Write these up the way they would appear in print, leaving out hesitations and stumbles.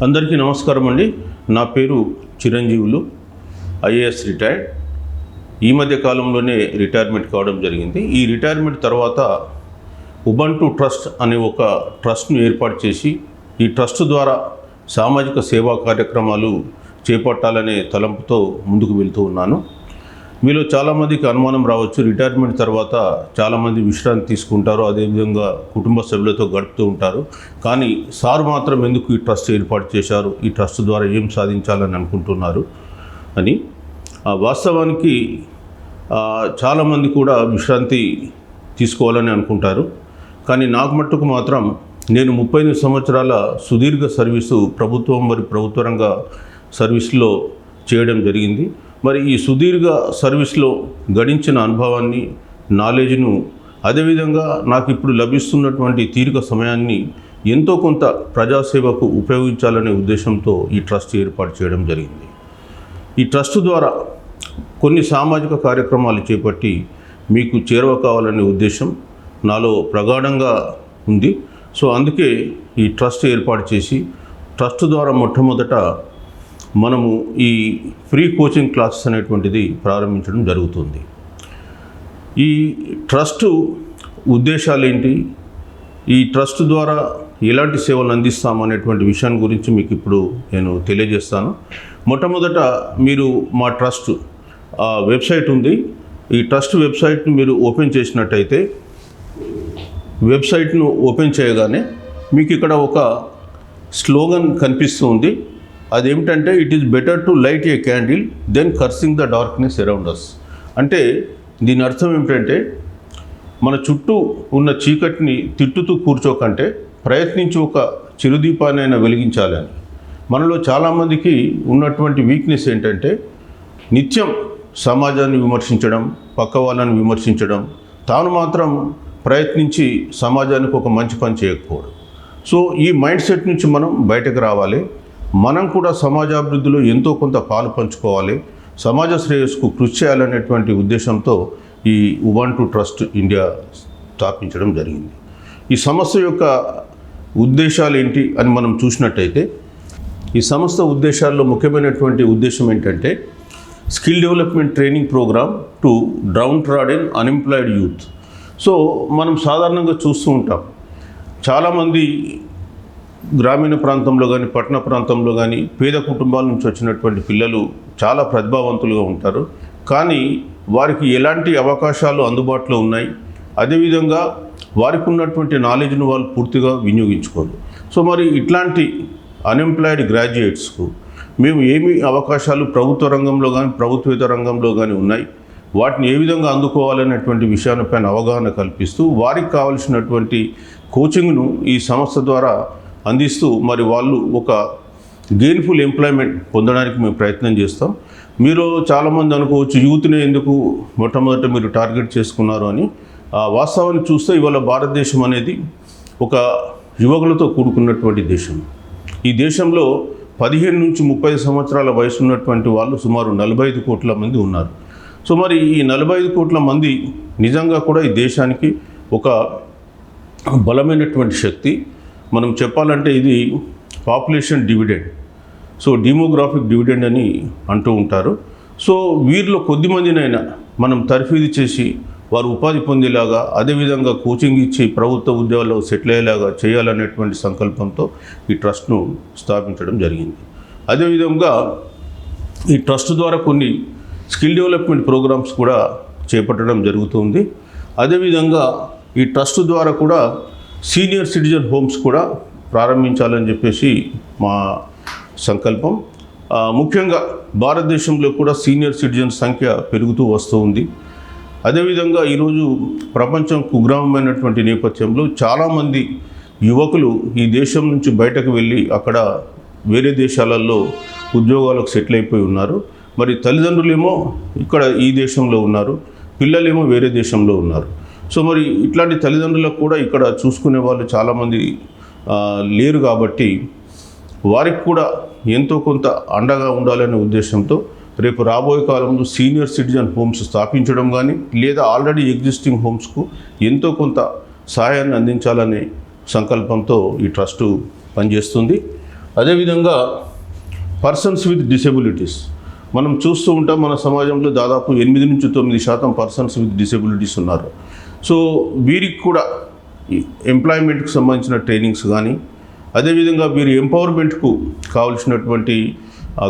అందరికీ నమస్కారం అండి. నా పేరు చిరంజీవులు, ఐఏఎస్ రిటైర్డ్. ఈ మధ్య కాలంలోనే రిటైర్మెంట్ కావడం జరిగింది. ఈ రిటైర్మెంట్ తర్వాత ఉబంటు ట్రస్ట్ అనే ఒక ట్రస్ట్ను ఏర్పాటు చేసి ఈ ట్రస్ట్ ద్వారా సామాజిక సేవా కార్యక్రమాలు చేపట్టాలనే తలంపుతో ముందుకు వెళ్తూ ఉన్నాను. మీలో చాలామందికి అనుమానం రావచ్చు, రిటైర్మెంట్ తర్వాత చాలామంది విశ్రాంతి తీసుకుంటారు, అదేవిధంగా కుటుంబ సభ్యులతో గడుపుతూ ఉంటారు. కానీ సార్ మాత్రం ఎందుకు ఈ ట్రస్ట్ ఏర్పాటు చేశారు, ఈ ట్రస్ట్ ద్వారా ఏం సాధించాలని అనుకుంటున్నారు అని. వాస్తవానికి చాలామంది కూడా విశ్రాంతి తీసుకోవాలని అనుకుంటారు. కానీ నాకు మట్టుకు మాత్రం నేను 38 సంవత్సరాల సుదీర్ఘ సర్వీసు ప్రభుత్వం ప్రభుత్వ రంగ సర్వీస్లో చేయడం జరిగింది. మరి ఈ సుదీర్ఘ సర్వీస్లో గడించిన అనుభవాన్ని, నాలెడ్జ్ను, అదేవిధంగా నాకు ఇప్పుడు లభిస్తున్నటువంటి తీరిక సమయాన్ని ఎంతో కొంత ప్రజాసేవకు ఉపయోగించాలనే ఉద్దేశంతో ఈ ట్రస్ట్ ఏర్పాటు చేయడం జరిగింది. ఈ ట్రస్ట్ ద్వారా కొన్ని సామాజిక కార్యక్రమాలు చేపట్టి మీకు చేరువ కావాలనే ఉద్దేశం నాలో ప్రగాఢంగా ఉంది. సో అందుకే ఈ ట్రస్ట్ ఏర్పాటు చేసి ట్రస్ట్ ద్వారా మొట్టమొదట మనము ఈ ఫ్రీ కోచింగ్ క్లాసెస్ అనేటువంటిది ప్రారంభించడం జరుగుతుంది. ఈ ట్రస్ట్ ఉద్దేశాలు ఏంటి, ఈ ట్రస్ట్ ద్వారా ఎలాంటి సేవలు అందిస్తామనేటువంటి విషయాన్ని గురించి మీకు ఇప్పుడు నేను తెలియజేస్తాను. మొట్టమొదట మీరు మా ట్రస్ట్ వెబ్సైట్ ఉంది. ఈ ట్రస్ట్ వెబ్సైట్ని మీరు ఓపెన్ చేసినట్టయితే, వెబ్సైట్ను ఓపెన్ చేయగానే మీకు ఇక్కడ ఒక స్లోగన్ కనిపిస్తుంది. అదేమిటంటే, it is better to light a candle than cursing the darkness around us. అంటే దీని అర్థం ఏమిటంటే, మన చుట్టూ ఉన్న చీకటిని తిట్టుతూ కూర్చోకంటే ప్రయత్నించి ఒక చిరుదీపాన్నైనా వెలిగించాలని. మనలో చాలామందికి ఉన్నటువంటి వీక్నెస్ ఏంటంటే, నిత్యం సమాజాన్ని విమర్శించడం, పక్క వాళ్ళని విమర్శించడం, తాను మాత్రం ప్రయత్నించి సమాజానికి ఒక మంచి పని చేయకపోవడం. సో ఈ మైండ్ సెట్ నుంచి మనం బయటకు రావాలి. మనం కూడా సమాజాభివృద్ధిలో ఎంతో కొంత పాలు పంచుకోవాలి, సమాజ శ్రేయస్సుకు కృషి చేయాలనేటువంటి ఉద్దేశంతో ఈ ఉబంటు ట్రస్ట్ ఇండియా స్థాపించడం జరిగింది. ఈ సంస్థ యొక్క ఉద్దేశాలు ఏంటి అని మనం చూసినట్టయితే, ఈ సంస్థ ఉద్దేశాల్లో ముఖ్యమైనటువంటి ఉద్దేశం ఏంటంటే, skill development training program to downtrodden unemployed youth. So మనం సాధారణంగా చూస్తూ ఉంటాం, చాలామంది గ్రామీణ ప్రాంతంలో కానీ పట్టణ ప్రాంతంలో కానీ పేద కుటుంబాల నుంచి వచ్చినటువంటి పిల్లలు చాలా ప్రతిభావంతులుగా ఉంటారు. కానీ వారికి ఎలాంటి అవకాశాలు అందుబాటులో ఉన్నాయి, అదేవిధంగా వారికి ఉన్నటువంటి నాలెడ్జ్ను వాళ్ళు పూర్తిగా వినియోగించుకోరు. సో మరి ఇట్లాంటి అన్ఎంప్లాయిడ్ గ్రాడ్యుయేట్స్కు మేము ఏమి అవకాశాలు ప్రభుత్వ రంగంలో కానీ ప్రభుత్వేతర రంగంలో కానీ ఉన్నాయి, వాటిని ఏ విధంగా అందుకోవాలనేటువంటి విషయాలపైన అవగాహన కల్పిస్తూ వారికి కావలసినటువంటి కోచింగ్ను ఈ సంస్థ ద్వారా అందిస్తూ మరి వాళ్ళు ఒక గెయిన్ఫుల్ ఎంప్లాయ్మెంట్ పొందడానికి మేము ప్రయత్నం చేస్తాం. మీరు చాలామంది అనుకోవచ్చు, యూత్నే ఎందుకు మొట్టమొదట మీరు టార్గెట్ చేసుకున్నారు అని. వాస్తవాన్ని చూస్తే ఇవాళ భారతదేశం అనేది ఒక యువకులతో కూడుకున్నటువంటి దేశం. ఈ దేశంలో 15 నుంచి 30 సంవత్సరాల వయసు ఉన్నటువంటి వాళ్ళు సుమారు 45 కోట్ల మంది ఉన్నారు. సో మరి ఈ 45 కోట్ల మంది నిజంగా కూడా ఈ దేశానికి ఒక బలమైనటువంటి శక్తి. మనం చెప్పాలంటే ఇది population dividend, so demographic dividend అని అంటూ ఉంటారు. సో వీరిలో కొద్దిమందినైనా మనం తర్ఫీదు చేసి వారు ఉపాధి పొందేలాగా, అదేవిధంగా కోచింగ్ ఇచ్చి ప్రభుత్వ ఉద్యోగాల్లో సెటిల్ అయ్యేలాగా చేయాలనేటువంటి సంకల్పంతో ఈ ట్రస్ట్ను స్థాపించడం జరిగింది. అదేవిధంగా ఈ ట్రస్ట్ ద్వారా కొన్ని స్కిల్ డెవలప్మెంట్ ప్రోగ్రామ్స్ కూడా చేపట్టడం జరుగుతుంది. అదేవిధంగా ఈ ట్రస్ట్ ద్వారా కూడా సీనియర్ సిటిజన్ హోమ్స్ కూడా ప్రారంభించాలని చెప్పేసి మా సంకల్పం. ముఖ్యంగా భారతదేశంలో కూడా సీనియర్ సిటిజన్ సంఖ్య పెరుగుతూ వస్తూ ఉంది. అదేవిధంగా ఈరోజు ప్రపంచం కుగ్రామమైనటువంటి నేపథ్యంలో చాలామంది యువకులు ఈ దేశం నుంచి బయటకు వెళ్ళి అక్కడ వేరే దేశాలలో ఉద్యోగాలకు సెటిల్ అయిపోయి ఉన్నారు. మరి తల్లిదండ్రులేమో ఇక్కడ ఈ దేశంలో ఉన్నారు, పిల్లలేమో వేరే దేశంలో ఉన్నారు. సో మరి ఇట్లాంటి తల్లిదండ్రులకు కూడా ఇక్కడ చూసుకునే వాళ్ళు చాలామంది లేరు. కాబట్టి వారికి కూడా ఎంతో కొంత అండగా ఉండాలనే ఉద్దేశంతో రేపు రాబోయే కాలంలో సీనియర్ సిటిజన్ హోమ్స్ స్థాపించడం కానీ, లేదా ఆల్రెడీ ఎగ్జిస్టింగ్ హోమ్స్కు ఎంతో కొంత సహాయాన్ని అందించాలనే సంకల్పంతో ఈ ట్రస్టు పనిచేస్తుంది. అదేవిధంగా పర్సన్స్ విత్ డిసెబిలిటీస్ మనం చూస్తూ ఉంటాం, మన సమాజంలో దాదాపు 8-9% పర్సన్స్ విత్ డిసెబిలిటీస్ ఉన్నారు. సో వీరికి కూడా ఎంప్లాయ్మెంట్కి సంబంధించిన ట్రైనింగ్స్ కానీ, అదేవిధంగా వీరి ఎంపవర్మెంట్కు కావాల్సినటువంటి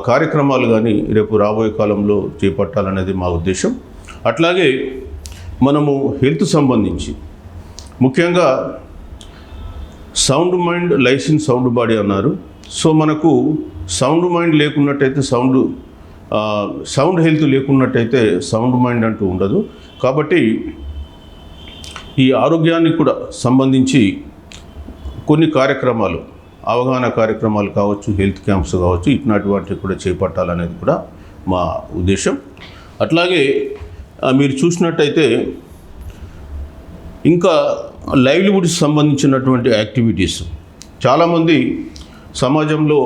కార్యక్రమాలు కానీ రేపు రాబోయే కాలంలో చేపట్టాలనేది మా ఉద్దేశం. అట్లాగే మనము హెల్త్ సంబంధించి ముఖ్యంగా sound mind lies in sound body అన్నారు. సో మనకు సౌండ్ మైండ్ లేకున్నట్టయితే సౌండ్ హెల్త్ లేకున్నట్టయితే సౌండ్ మైండ్ అంటూ ఉండదు. కాబట్టి ఈ ఆరోగ్యానికి కూడా సంబంధించి కొన్ని కార్యక్రమాలు, అవగాహన కార్యక్రమాలు కావచ్చు, హెల్త్ క్యాంప్స్ కావచ్చు, ఇట్లాంటివి కూడా చేపట్టాలనేది కూడా మా ఉద్దేశం. అట్లాగే మీరు చూసినట్టయితే ఇంకా లైవ్లీవుడ్కి సంబంధించినటువంటి యాక్టివిటీస్, చాలామంది సమాజంలో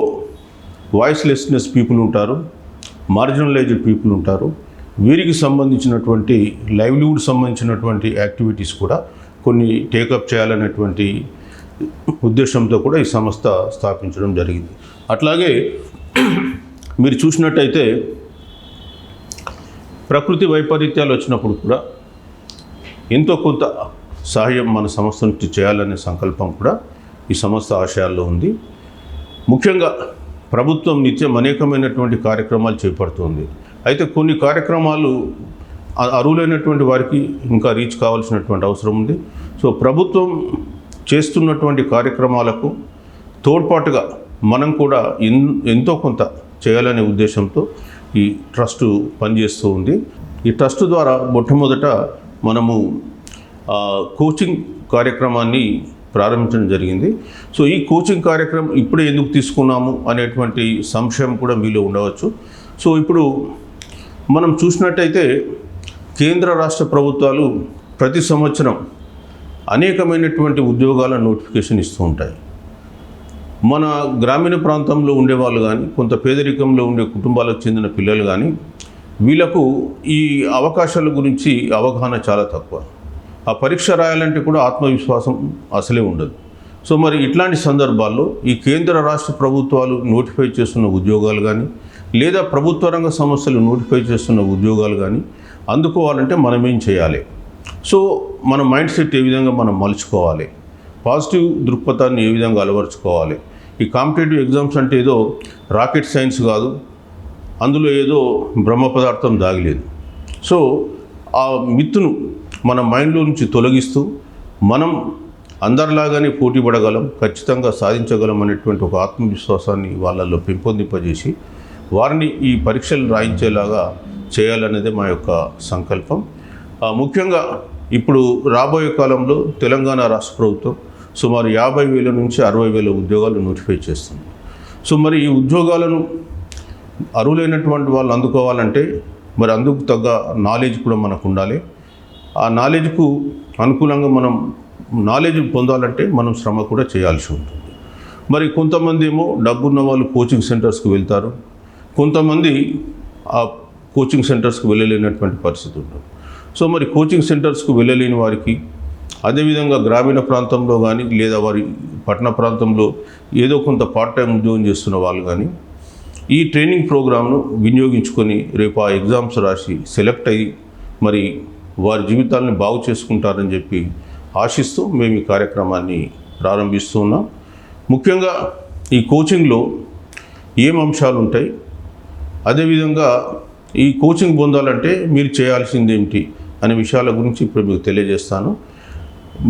వాయిస్లెస్నెస్ పీపుల్ ఉంటారు, మార్జినలైజ్డ్ పీపుల్ ఉంటారు. వీరికి సంబంధించినటువంటి లైవ్లీవుడ్ సంబంధించినటువంటి యాక్టివిటీస్ కూడా కొన్ని టేకప్ చేయాలనేటువంటి ఉద్దేశంతో కూడా ఈ సంస్థ స్థాపించడం జరిగింది. అట్లాగే మీరు చూసినట్టయితే ప్రకృతి వైపరీత్యాలు వచ్చినప్పుడు కూడా ఎంతో కొంత సహాయం మన సంస్థ నుంచి చేయాలనే సంకల్పం కూడా ఈ సంస్థ ఆశయాల్లో ఉంది. ముఖ్యంగా ప్రభుత్వం నిత్యం అనేకమైనటువంటి కార్యక్రమాలు చేపడుతుంది. అయితే కొన్ని కార్యక్రమాలు అర్హులైనటువంటి వారికి ఇంకా రీచ్ కావాల్సినటువంటి అవసరం ఉంది. సో ప్రభుత్వం చేస్తున్నటువంటి కార్యక్రమాలకు తోడ్పాటుగా మనం కూడా ఎంతో కొంత చేయాలనే ఉద్దేశంతో ఈ ట్రస్ట్ పనిచేస్తూ ఉంది. ఈ ట్రస్ట్ ద్వారా మొట్టమొదట మనము కోచింగ్ కార్యక్రమాన్ని ప్రారంభించడం జరిగింది. సో ఈ కోచింగ్ కార్యక్రమం ఇప్పుడే ఎందుకు తీసుకున్నాము అనేటువంటి సంశయం కూడా మీలో ఉండవచ్చు. సో ఇప్పుడు మనం చూసినట్టయితే కేంద్ర రాష్ట్ర ప్రభుత్వాలు ప్రతి సంవత్సరం అనేకమైనటువంటి ఉద్యోగాల నోటిఫికేషన్ ఇస్తూ ఉంటాయి. మన గ్రామీణ ప్రాంతంలో ఉండేవాళ్ళు కానీ, కొంత పేదరికంలో ఉండే కుటుంబాలకు చెందిన పిల్లలు కానీ, వీళ్ళకు ఈ అవకాశాల గురించి అవగాహన చాలా తక్కువ. ఆ పరీక్ష రాయాలంటే కూడా ఆత్మవిశ్వాసం అసలే ఉండదు. సో మరి ఇట్లాంటి సందర్భాల్లో ఈ కేంద్ర రాష్ట్ర ప్రభుత్వాలు నోటిఫై చేస్తున్న ఉద్యోగాలు కానీ, లేదా ప్రభుత్వ రంగ సంస్థలు నోటిఫై చేస్తున్న ఉద్యోగాలు కానీ అందుకోవాలంటే మనం ఏం చేయాలి? సో మన మైండ్ సెట్ ఏ విధంగా మనం మలుచుకోవాలి, పాజిటివ్ దృక్పథాన్ని ఏ విధంగా అలవరుచుకోవాలి. ఈ కాంపిటేటివ్ ఎగ్జామ్స్ అంటే ఏదో రాకెట్ సైన్స్ కాదు, అందులో ఏదో బ్రహ్మ పదార్థం దాగిలేదు. సో ఆ మిత్తును మన మైండ్లో నుంచి తొలగిస్తూ మనం అందరిలాగానే పోటీ పడగలం, ఖచ్చితంగా సాధించగలం అనేటువంటి ఒక ఆత్మవిశ్వాసాన్ని వాళ్ళల్లో పెంపొందింపజేసి వారిని ఈ పరీక్షలు రాయించేలాగా చేయాలనేదే మా యొక్క సంకల్పం. ముఖ్యంగా ఇప్పుడు రాబోయే కాలంలో తెలంగాణ రాష్ట్ర ప్రభుత్వం సుమారు 50,000 నుంచి 60,000 ఉద్యోగాలు నోటిఫై చేస్తుంది. సో మరి ఈ ఉద్యోగాలను అర్హులైనటువంటి వాళ్ళు అందుకోవాలంటే మరి అందుకు తగ్గ నాలెడ్జ్ కూడా మనకు ఉండాలి. ఆ నాలెడ్జ్కు అనుకూలంగా మనం నాలెడ్జ్ పొందాలంటే మనం శ్రమ కూడా చేయాల్సి ఉంటుంది. మరి కొంతమంది ఏమో డబ్బున్న వాళ్ళు కోచింగ్ సెంటర్స్కి వెళ్తారు, కొంతమంది ఆ కోచింగ్ సెంటర్స్కి వెళ్ళలేనటువంటి పరిస్థితి ఉంటుంది. సో మరి కోచింగ్ సెంటర్స్కు వెళ్ళలేని వారికి, అదేవిధంగా గ్రామీణ ప్రాంతంలో కానీ లేదా వారి పట్టణ ప్రాంతంలో ఏదో కొంత పార్ట్ టైం ఉద్యోగం చేస్తున్న వాళ్ళు కానీ ఈ ట్రైనింగ్ ప్రోగ్రామ్ను వినియోగించుకొని రేపు ఆ ఎగ్జామ్స్ రాసి సెలెక్ట్ అయ్యి మరి వారి జీవితాలను బాగు చేసుకుంటారని చెప్పి ఆశిస్తూ మేము ఈ కార్యక్రమాన్ని ప్రారంభిస్తూ ఉన్నాం. ముఖ్యంగా ఈ కోచింగ్లో ఏం అంశాలు ఉంటాయి, అదేవిధంగా ఈ కోచింగ్ పొందాలంటే మీరు చేయాల్సింది ఏమిటి అనే విషయాల గురించి ఇప్పుడు మీకు తెలియజేస్తాను.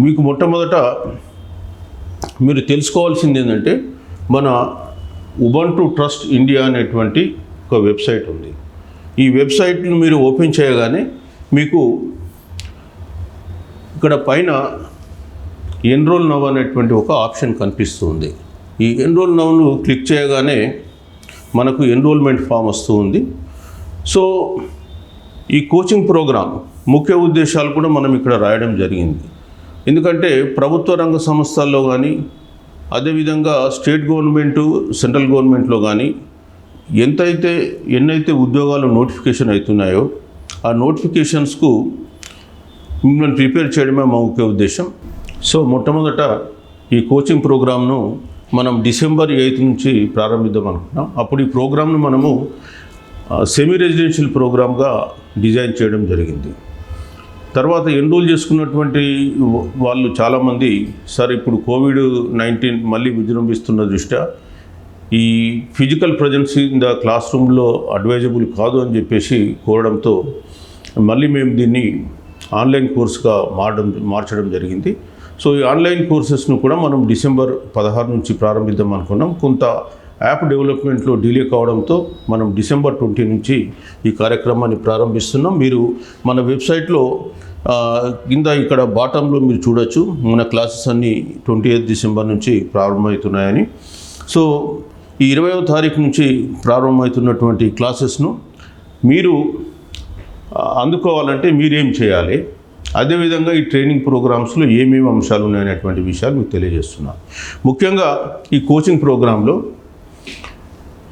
మీకు మొట్టమొదట మీరు తెలుసుకోవాల్సింది ఏంటంటే మన ఉబంటు ట్రస్ట్ ఇండియా అనేటువంటి ఒక వెబ్సైట్ ఉంది. ఈ వెబ్సైట్ను మీరు ఓపెన్ చేయగానే మీకు ఇక్కడ పైన ఎన్రోల్ నవ్ అనేటువంటి ఒక ఆప్షన్ కనిపిస్తుంది. ఈ ఎన్రోల్ నవ్ను క్లిక్ చేయగానే మనకు ఎన్రోల్మెంట్ ఫామ్ వస్తూ ఉంది. సో ఈ కోచింగ్ ప్రోగ్రామ్ ముఖ్య ఉద్దేశాలు కూడా మనం ఇక్కడ రాయడం జరిగింది. ఎందుకంటే ప్రభుత్వ రంగ సంస్థల్లో కానీ, అదేవిధంగా స్టేట్ గవర్నమెంటు సెంట్రల్ గవర్నమెంట్లో కానీ ఎన్నైతే ఉద్యోగాలు నోటిఫికేషన్ అవుతున్నాయో ఆ నోటిఫికేషన్స్కు మిమ్మల్ని ప్రిపేర్ చేయడమే మా ముఖ్య ఉద్దేశం. సో మొట్టమొదట ఈ కోచింగ్ ప్రోగ్రామ్ను మనం డిసెంబర్ 8 నుంచి ప్రారంభిద్దాం అనుకున్నాం. అప్పుడు ఈ ప్రోగ్రామ్ను మనము సెమీ రెసిడెన్షియల్ ప్రోగ్రామ్గా డిజైన్ చేయడం జరిగింది. తర్వాత ఎన్రోల్ చేసుకున్నటువంటి వాళ్ళు చాలామంది సార్ ఇప్పుడు కోవిడ్-19 మళ్ళీ విజృంభిస్తున్న దృష్ట్యా ఈ physical presence in the class రూమ్లో అడ్వైజబుల్ కాదు అని చెప్పేసి కోరడంతో మళ్ళీ మేము దీన్ని ఆన్లైన్ కోర్సుగా మార్చడం జరిగింది. సో ఈ ఆన్లైన్ కోర్సెస్ను కూడా మనం డిసెంబర్ 16 నుంచి ప్రారంభిద్దాం అనుకున్నాం. కొంత యాప్ డెవలప్మెంట్లో డిలే కావడంతో మనం డిసెంబర్ 20 నుంచి ఈ కార్యక్రమాన్ని ప్రారంభిస్తున్నాం. మీరు మన వెబ్సైట్లో కింద ఇక్కడ బాటంలో మీరు చూడొచ్చు మన క్లాసెస్ అన్నీ 28 డిసెంబర్ నుంచి ప్రారంభమవుతున్నాయని. సో ఈ 20వ తారీఖు నుంచి ప్రారంభమవుతున్నటువంటి క్లాసెస్ను మీరు అందుకోవాలంటే మీరేం చేయాలి, అదేవిధంగా ఈ ట్రైనింగ్ ప్రోగ్రామ్స్లో ఏమేమి అంశాలు ఉన్నాయనేటువంటి విషయాలు మీకు తెలియజేస్తున్నాను. ముఖ్యంగా ఈ కోచింగ్ ప్రోగ్రాంలో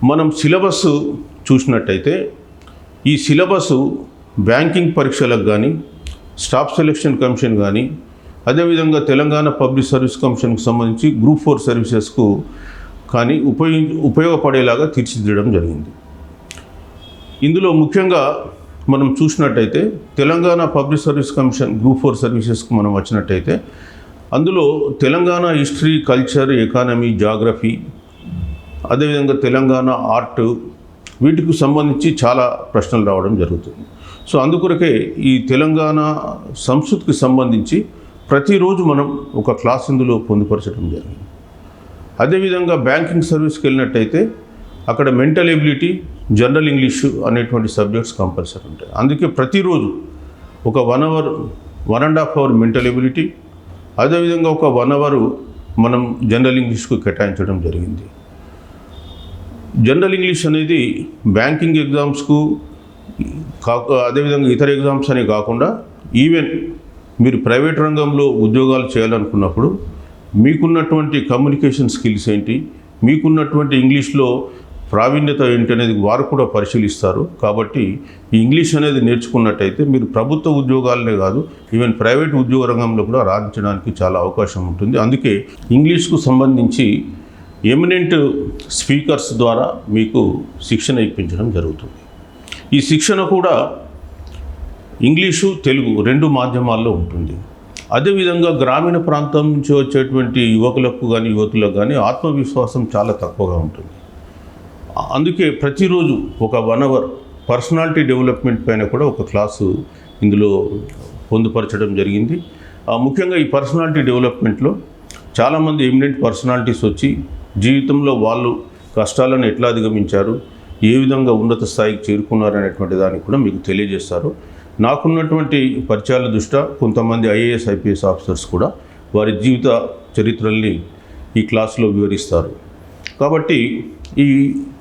మనం సిలబస్ చూసినట్టయితే ఈ సిలబస్ బ్యాంకింగ్ పరీక్షలకు కానీ, స్టాఫ్ సెలక్షన్ కమిషన్ కానీ, అదేవిధంగా తెలంగాణ పబ్లిక్ సర్వీస్ కమిషన్కి సంబంధించి గ్రూప్ 4 సర్వీసెస్కు కానీ ఉపయోగపడేలాగా తీర్చిదిద్దడం జరిగింది. ఇందులో ముఖ్యంగా మనం చూసినట్టయితే Telangana public service commission group 4 సర్వీసెస్కు మనం వచ్చినట్టయితే అందులో Telangana history, culture, economy, geography, అదేవిధంగా తెలంగాణ ఆర్ట్, వీటికి సంబంధించి చాలా ప్రశ్నలు రావడం జరుగుతుంది. సో అందుకొరకే ఈ తెలంగాణ సంస్కృతికి సంబంధించి ప్రతిరోజు మనం ఒక క్లాస్ ఇందులో పొందుపరచడం జరిగింది. అదేవిధంగా బ్యాంకింగ్ సర్వీస్కి వెళ్ళినట్టయితే అక్కడ మెంటల్ ఎబిలిటీ, జనరల్ ఇంగ్లీషు అనేటువంటి సబ్జెక్ట్స్ కంపల్సరీ ఉంటాయి. అందుకే ప్రతిరోజు ఒక 1 అవర్ 1.5 అవర్ మెంటల్ ఎబిలిటీ, అదేవిధంగా ఒక 1 అవర్ మనం జనరల్ ఇంగ్లీష్కు కేటాయించడం జరిగింది. జనరల్ ఇంగ్లీష్ అనేది బ్యాంకింగ్ ఎగ్జామ్స్కు అదేవిధంగా ఇతర ఎగ్జామ్స్ అని కాకుండా ఈవెన్ మీరు ప్రైవేట్ రంగంలో ఉద్యోగాలు చేయాలనుకున్నప్పుడు మీకున్నటువంటి కమ్యూనికేషన్ స్కిల్స్ ఏంటి, మీకున్నటువంటి ఇంగ్లీష్లో ప్రావీణ్యత ఏంటి అనేది వారు కూడా పరిశీలిస్తారు. కాబట్టి ఈ ఇంగ్లీష్ అనేది నేర్చుకున్నట్టయితే మీరు ప్రభుత్వ ఉద్యోగాలనే కాదు ఈవెన్ ప్రైవేట్ ఉద్యోగ రంగంలో కూడా రాణించడానికి చాలా అవకాశం ఉంటుంది. అందుకే ఇంగ్లీష్కు సంబంధించి ఎమినెంట్ స్పీకర్స్ ద్వారా మీకు శిక్షణ ఇప్పించడం జరుగుతుంది. ఈ శిక్షణ కూడా ఇంగ్లీషు, తెలుగు 2 మాధ్యమాల్లో ఉంటుంది. అదేవిధంగా గ్రామీణ ప్రాంతం నుంచి వచ్చేటువంటి యువకులకు కానీ యువతులకు కానీ ఆత్మవిశ్వాసం చాలా తక్కువగా ఉంటుంది. అందుకే ప్రతిరోజు ఒక 1 అవర్ పర్సనాలిటీ డెవలప్మెంట్ పైన కూడా ఒక క్లాసు ఇందులో పొందుపరచడం జరిగింది. ముఖ్యంగా ఈ పర్సనాలిటీ డెవలప్మెంట్లో చాలామంది ఎమినెంట్ పర్సనాలిటీస్ వచ్చి జీవితంలో వాళ్ళు కష్టాలను ఎట్లా అధిగమించారు, ఏ విధంగా ఉన్నత స్థాయికి చేరుకున్నారు అనేటువంటి దాన్ని కూడా మీకు తెలియజేస్తారు. నాకున్నటువంటి పరిచయాల దృష్ట్యా కొంతమంది ఐఏఎస్, ఐపీఎస్ ఆఫీసర్స్ కూడా వారి జీవిత చరిత్రల్ని ఈ క్లాసులో వివరిస్తారు. కాబట్టి ఈ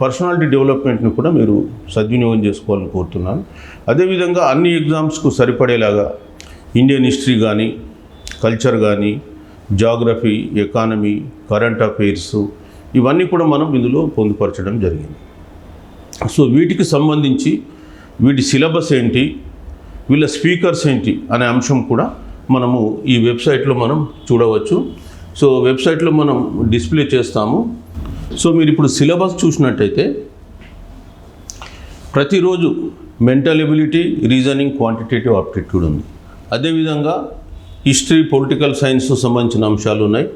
పర్సనాలిటీ డెవలప్మెంట్ని కూడా మీరు సద్వినియోగం చేసుకోవాలని కోరుతున్నాను. అదేవిధంగా అన్ని ఎగ్జామ్స్కు సరిపడేలాగా ఇండియన్ హిస్టరీ కానీ, కల్చర్ కానీ, జాగ్రఫీ, ఎకానమీ, కరెంట్ అఫైర్స్ ఇవన్నీ కూడా మనం ఇందులో పొందుపరచడం జరిగింది. సో వీటికి సంబంధించి వీటి సిలబస్ ఏంటి, వీళ్ళ స్పీకర్స్ ఏంటి అనే అంశం కూడా మనము ఈ వెబ్సైట్లో మనం చూడవచ్చు. సో వెబ్సైట్లో మనం డిస్ప్లే చేస్తాము. సో మీరు ఇప్పుడు సిలబస్ చూసినట్టయితే ప్రతిరోజు mental ability, reasoning, quantitative aptitude ఉంది. అదేవిధంగా హిస్టరీ, పొలిటికల్ సైన్స్ సంబంధించిన అంశాలు ఉన్నాయి.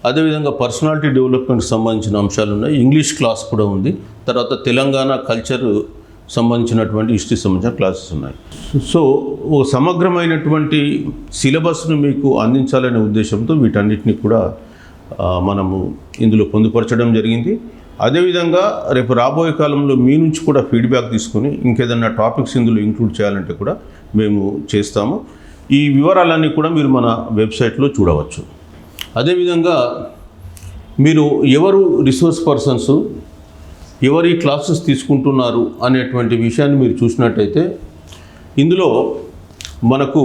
అదేవిధంగా పర్సనాలిటీ డెవలప్మెంట్కి సంబంధించిన అంశాలు ఉన్నాయి. ఇంగ్లీష్ క్లాస్ కూడా ఉంది. తర్వాత తెలంగాణ కల్చర్ సంబంధించినటువంటి హిస్టరీ సంబంధించిన క్లాసెస్ ఉన్నాయి. సో ఓ సమగ్రమైనటువంటి సిలబస్ను మీకు అందించాలనే ఉద్దేశంతో వీటన్నిటిని కూడా మనము ఇందులో పొందుపరచడం జరిగింది. అదేవిధంగా రేపు రాబోయే కాలంలో మీ నుంచి కూడా ఫీడ్బ్యాక్ తీసుకొని ఇంకేదన్నా టాపిక్స్ ఇందులో ఇంక్లూడ్ చేయాలంటే కూడా మేము చేస్తాము. ఈ వివరాలన్నీ కూడా మీరు మన వెబ్సైట్లో చూడవచ్చు. అదేవిధంగా మీరు ఎవరు రిసోర్స్ పర్సన్స్, ఎవరి క్లాసెస్ తీసుకుంటున్నారు అనేటువంటి విషయాన్ని మీరు చూసినట్టయితే ఇందులో మనకు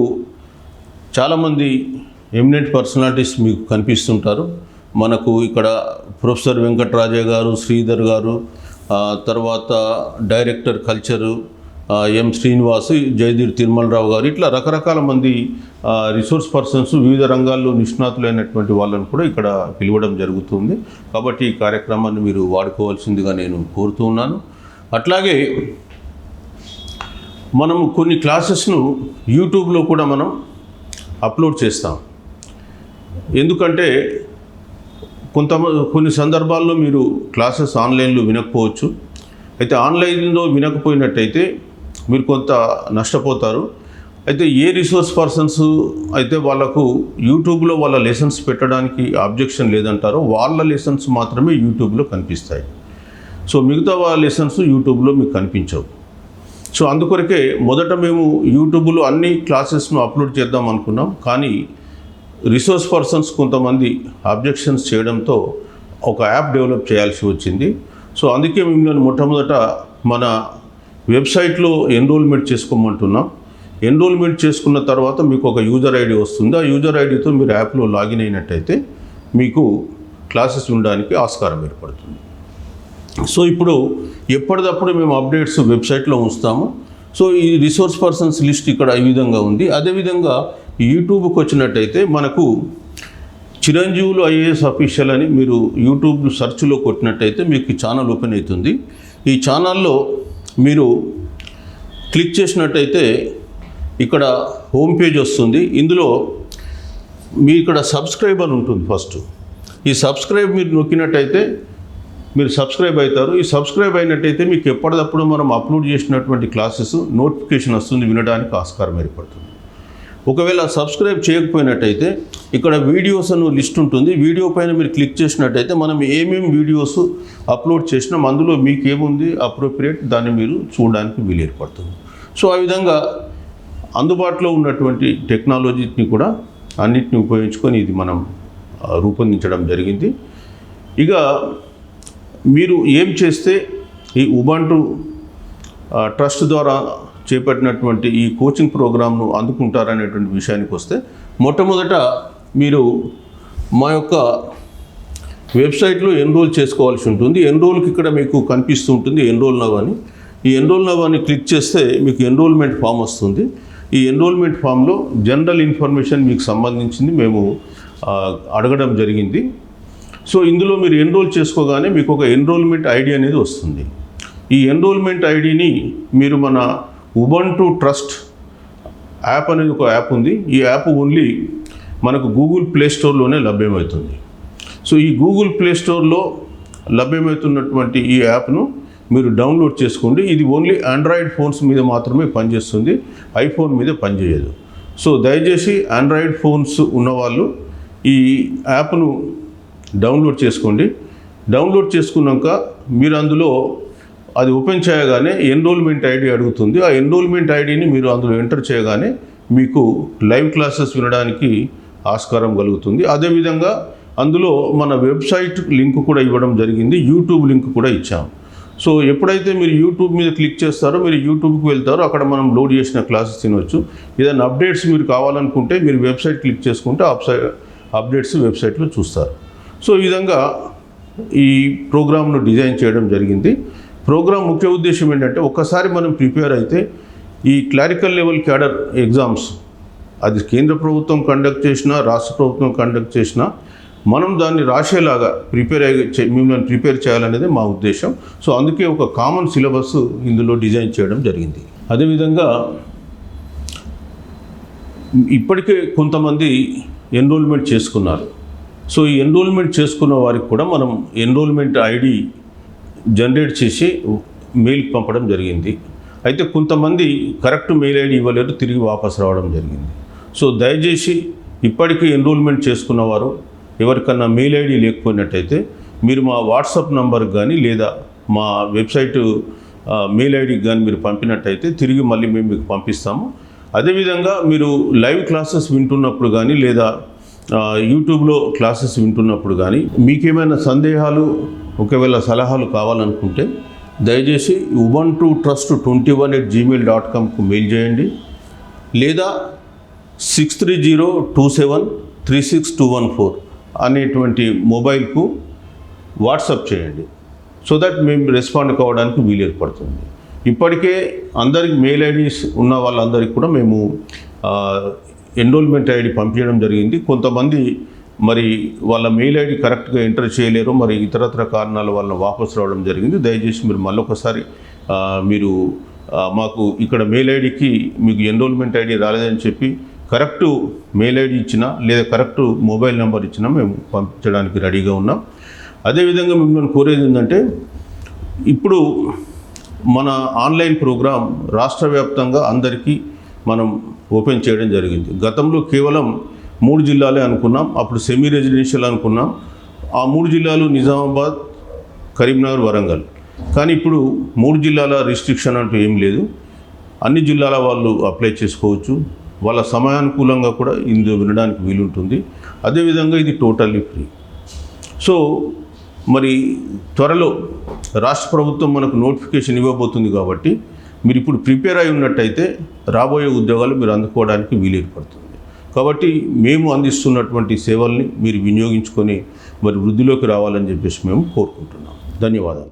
చాలామంది ఎమినెంట్ పర్సనాలిటీస్ మీకు కనిపిస్తుంటారు. మనకు ఇక్కడ ప్రొఫెసర్ వెంకటరాజయ్య గారు, శ్రీధర్ గారు, తర్వాత డైరెక్టర్ కల్చరు, ఎం శ్రీనివాస్, జయదీర్ తిరుమలరావు గారు, ఇట్లా రకరకాల మంది రిసోర్స్ పర్సన్స్, వివిధ రంగాల్లో నిష్ణాతులైనటువంటి వాళ్ళని కూడా ఇక్కడ పిలవడం జరుగుతుంది. కాబట్టి ఈ కార్యక్రమాన్ని మీరు వాడుకోవాల్సిందిగా నేను కోరుతూ ఉన్నాను. అట్లాగే మనము కొన్ని క్లాసెస్ను యూట్యూబ్లో కూడా మనం అప్లోడ్ చేస్తాం. ఎందుకంటే కొన్ని సందర్భాల్లో మీరు క్లాసెస్ ఆన్లైన్లో వినకపోవచ్చు. అయితే ఆన్లైన్లో వినకపోయినట్టయితే మీరు కొంత నష్టపోతారు. అయితే ఏ రిసోర్స్ పర్సన్స్ అయితే వాళ్ళకు యూట్యూబ్లో వాళ్ళ లెసన్స్ పెట్టడానికి ఆబ్జెక్షన్ లేదంటారో వాళ్ళ లెసన్స్ మాత్రమే యూట్యూబ్లో కనిపిస్తాయి. సో మిగతా వాళ్ళ లెసన్స్ యూట్యూబ్లో మీకు కనిపించవు. సో అందుకొరకే మొదట మేము యూట్యూబ్లో అన్ని క్లాసెస్ను అప్లోడ్ చేద్దాం అనుకున్నాం. కానీ రిసోర్స్ పర్సన్స్ కొంతమంది ఆబ్జెక్షన్స్ చేయడంతో ఒక యాప్ డెవలప్ చేయాల్సి వచ్చింది. సో అందుకే మిమ్మల్ని మొట్టమొదట మన వెబ్సైట్లో ఎన్రోల్మెంట్ చేసుకోమంటున్నాం. ఎన్రోల్మెంట్ చేసుకున్న తర్వాత మీకు ఒక యూజర్ ఐడి వస్తుంది. ఆ యూజర్ ఐడితో మీరు యాప్లో లాగిన్ అయినట్టయితే మీకు క్లాసెస్ ఉండడానికి ఆస్కారం ఏర్పడుతుంది. సో ఇప్పుడు ఎప్పటికప్పుడు మేము అప్డేట్స్ వెబ్సైట్లో ఉంచుతాము. సో ఈ రిసోర్స్ పర్సన్స్ లిస్ట్ ఇక్కడ ఈ విధంగా ఉంది. అదేవిధంగా యూట్యూబ్కి వచ్చినట్టయితే మనకు చిరంజీవులు ఐఏఎస్ అఫీషియల్ అని మీరు యూట్యూబ్ సెర్చ్లో కొట్టినట్టయితే మీకు ఛానల్ ఓపెన్ అవుతుంది. ఈ ఛానల్లో మీరు క్లిక్ చేసినట్టయితే ఇక్కడ హోమ్ పేజ్ వస్తుంది. ఇందులో మీ ఇక్కడ సబ్స్క్రైబ్ అని ఉంటుంది. ఫస్ట్ ఈ సబ్స్క్రైబ్ మీరు నొక్కినట్టయితే మీరు సబ్స్క్రైబ్ అవుతారు. ఈ సబ్స్క్రైబ్ అయినట్టయితే మీకు ఎప్పటికప్పుడు మనం అప్లోడ్ చేసినటువంటి క్లాసెస్ నోటిఫికేషన్ వస్తుంది, వినడానికి ఆస్కారం ఏర్పడుతుంది. ఒకవేళ సబ్స్క్రైబ్ చేయకపోయినట్టయితే ఇక్కడ వీడియోస్ అనే లిస్ట్ ఉంటుంది. వీడియో పైన మీరు క్లిక్ చేసినట్టయితే మనం ఏమేమి వీడియోస్ అప్లోడ్ చేసినాం అందులో మీకు ఏముంది అప్రోప్రియేట్ దాన్ని మీరు చూడడానికి వీలు ఏర్పడుతుంది. సో ఆ విధంగా అందుబాటులో ఉన్నటువంటి టెక్నాలజీని కూడా అన్నిటిని ఉపయోగించుకొని ఇది మనం రూపొందించడం జరిగింది. ఇక మీరు ఏం చేస్తే ఈ ఉబంటు ట్రస్ట్ ద్వారా చేపట్టినటువంటి ఈ కోచింగ్ ప్రోగ్రామ్ను అందుకుంటారనేటువంటి విషయానికి వస్తే, మొట్టమొదట మీరు మా యొక్క వెబ్సైట్లో ఎన్రోల్ చేసుకోవాల్సి ఉంటుంది. ఎన్రోల్కి ఇక్కడ మీకు కనిపిస్తూ ఉంటుంది ఎన్రోల్ నవ్ అని. ఈ ఎన్రోల్ నవ్ అని క్లిక్ చేస్తే మీకు ఎన్రోల్మెంట్ ఫామ్ వస్తుంది. ఈ ఎన్రోల్మెంట్ ఫామ్లో జనరల్ ఇన్ఫర్మేషన్ మీకు సంబంధించింది మేము అడగడం జరిగింది. సో ఇందులో మీరు ఎన్రోల్ చేసుకోగానే మీకు ఒక ఎన్రోల్మెంట్ ఐడి అనేది వస్తుంది. ఈ ఎన్రోల్మెంట్ ఐడిని మీరు మన ఉబంటు ట్రస్ట్ యాప్ అనేది ఒక యాప్ ఉంది. ఈ యాప్ ఓన్లీ మనకు గూగుల్ ప్లే స్టోర్లోనే లభ్యమవుతుంది. సో ఈ గూగుల్ ప్లే స్టోర్లో లభ్యమవుతున్నటువంటి ఈ యాప్ను మీరు డౌన్లోడ్ చేసుకోండి. ఇది ఓన్లీ ఆండ్రాయిడ్ ఫోన్స్ మీద మాత్రమే పనిచేస్తుంది, ఐఫోన్ మీద పనిచేయదు. సో దయచేసి ఆండ్రాయిడ్ ఫోన్స్ ఉన్నవాళ్ళు ఈ యాప్ను డౌన్లోడ్ చేసుకోండి. డౌన్లోడ్ చేసుకున్నాక మీరు అందులో అది ఓపెన్ చేయగానే ఎన్రోల్మెంట్ ఐడి అడుగుతుంది. ఆ ఎన్రోల్మెంట్ ఐడిని మీరు అందులో ఎంటర్ చేయగానే మీకు లైవ్ క్లాసెస్ వినడానికి ఆస్కారం కలుగుతుంది. అదేవిధంగా అందులో మన వెబ్సైట్ లింక్ కూడా ఇవ్వడం జరిగింది, యూట్యూబ్ లింక్ కూడా ఇచ్చాం. సో ఎప్పుడైతే మీరు యూట్యూబ్ మీద క్లిక్ చేస్తారో మీరు యూట్యూబ్కి వెళ్తారో అక్కడ మనం లోడ్ చేసిన క్లాసెస్ తినవచ్చు. ఏదైనా అప్డేట్స్ మీరు కావాలనుకుంటే మీరు వెబ్సైట్ క్లిక్ చేసుకుంటే అప్డేట్స్ వెబ్సైట్లో చూస్తారు. సో ఈ విధంగా ఈ ప్రోగ్రామ్ను డిజైన్ చేయడం జరిగింది. ప్రోగ్రామ్ ముఖ్య ఉద్దేశం ఏంటంటే ఒక్కసారి మనం ప్రిపేర్ అయితే ఈ క్లారికల్ లెవెల్ క్యాడర్ ఎగ్జామ్స్ అది కేంద్ర ప్రభుత్వం కండక్ట్ చేసినా రాష్ట్ర ప్రభుత్వం కండక్ట్ చేసినా మనం దాన్ని రాసేలాగా మిమ్మల్ని ప్రిపేర్ చేయాలనేది మా ఉద్దేశం. సో అందుకే ఒక కామన్ సిలబస్ ఇందులో డిజైన్ చేయడం జరిగింది. అదేవిధంగా ఇప్పటికే కొంతమంది ఎన్రోల్మెంట్ చేసుకున్నారు. సో ఈ ఎన్రోల్మెంట్ చేసుకున్న వారికి కూడా మనం ఎన్రోల్మెంట్ ఐడి జనరేట్ చేసి మెయిల్కి పంపడం జరిగింది. అయితే కొంతమంది కరెక్ట్ మెయిల్ ఐడి ఇవ్వలేరు, తిరిగి వాపసు రావడం జరిగింది. సో దయచేసి ఇప్పటికీ ఎన్రోల్మెంట్ చేసుకున్నవారు ఎవరికన్నా మెయిల్ ఐడి లేకపోయినట్టయితే మీరు మా వాట్సాప్ నంబర్కి కానీ లేదా మా వెబ్సైట్ మెయిల్ ఐడికి కానీ మీరు పంపినట్టయితే తిరిగి మళ్ళీ మేము మీకు పంపిస్తాము. అదేవిధంగా మీరు లైవ్ క్లాసెస్ వింటున్నప్పుడు కానీ లేదా యూట్యూబ్లో క్లాసెస్ వింటున్నప్పుడు కానీ మీకేమైనా సందేహాలు ఒకవేళ సలహాలు కావాలనుకుంటే దయచేసి ubuntu trust21@gmail.comకు మెయిల్ చేయండి, లేదా 6302736214 అనేటువంటి మొబైల్కు వాట్సాప్ చేయండి. సో దట్ మేము రెస్పాండ్ కావడానికి వీలు ఏర్పడుతుంది. ఇప్పటికే అందరికి మెయిల్ ఐడీస్ ఉన్న వాళ్ళందరికీ కూడా మేము ఎన్రోల్మెంట్ ఐడి పంపించడం జరిగింది. కొంతమంది మరి వాళ్ళ మెయిల్ ఐడి కరెక్ట్గా ఎంటర్ చేయలేరు, మరి ఇతరత్ర కారణాల వల్ల వాపసు రావడం జరిగింది. దయచేసి మీరు మళ్ళొకసారి మీరు మాకు ఇక్కడ మెయిల్ ఐడికి మీకు ఎన్రోల్మెంట్ ఐడి రాలేదని చెప్పి కరెక్టు మెయిల్ ఐడి ఇచ్చినా లేదా కరెక్టు మొబైల్ నెంబర్ ఇచ్చినా మేము పంపించడానికి రెడీగా ఉన్నాం. అదేవిధంగా మిమ్మల్ని కోరేది ఏంటంటే, ఇప్పుడు మన ఆన్లైన్ ప్రోగ్రాం రాష్ట్ర వ్యాప్తంగా అందరికీ మనం ఓపెన్ చేయడం జరిగింది. గతంలో కేవలం 3 జిల్లాలే అనుకున్నాం, అప్పుడు సెమీ రెసిడెన్షియల్ అనుకున్నాం. ఆ 3 జిల్లాలు నిజామాబాద్, కరీంనగర్, వరంగల్. కానీ ఇప్పుడు 3 జిల్లాల రిస్ట్రిక్షన్ అంటూ ఏం లేదు. అన్ని జిల్లాల వాళ్ళు అప్లై చేసుకోవచ్చు. వాళ్ళ సమయానుకూలంగా కూడా ఇందులో వినడానికి వీలుంటుంది. అదేవిధంగా ఇది టోటల్లీ ఫ్రీ. సో మరి త్వరలో రాష్ట్ర ప్రభుత్వం మనకు నోటిఫికేషన్ ఇవ్వబోతుంది కాబట్టి మీరు ఇప్పుడు ప్రిపేర్ అయి ఉన్నట్టయితే రాబోయే ఉద్యోగాలు మీరు అందుకోవడానికి వీలు ఏర్పడుతుంది. కాబట్టి మేము అందిస్తున్నటువంటి సేవల్ని మీరు వినియోగించుకొని మరి వృద్ధిలోకి రావాలని చెప్పేసి మేము కోరుకుంటున్నాం. ధన్యవాదాలు.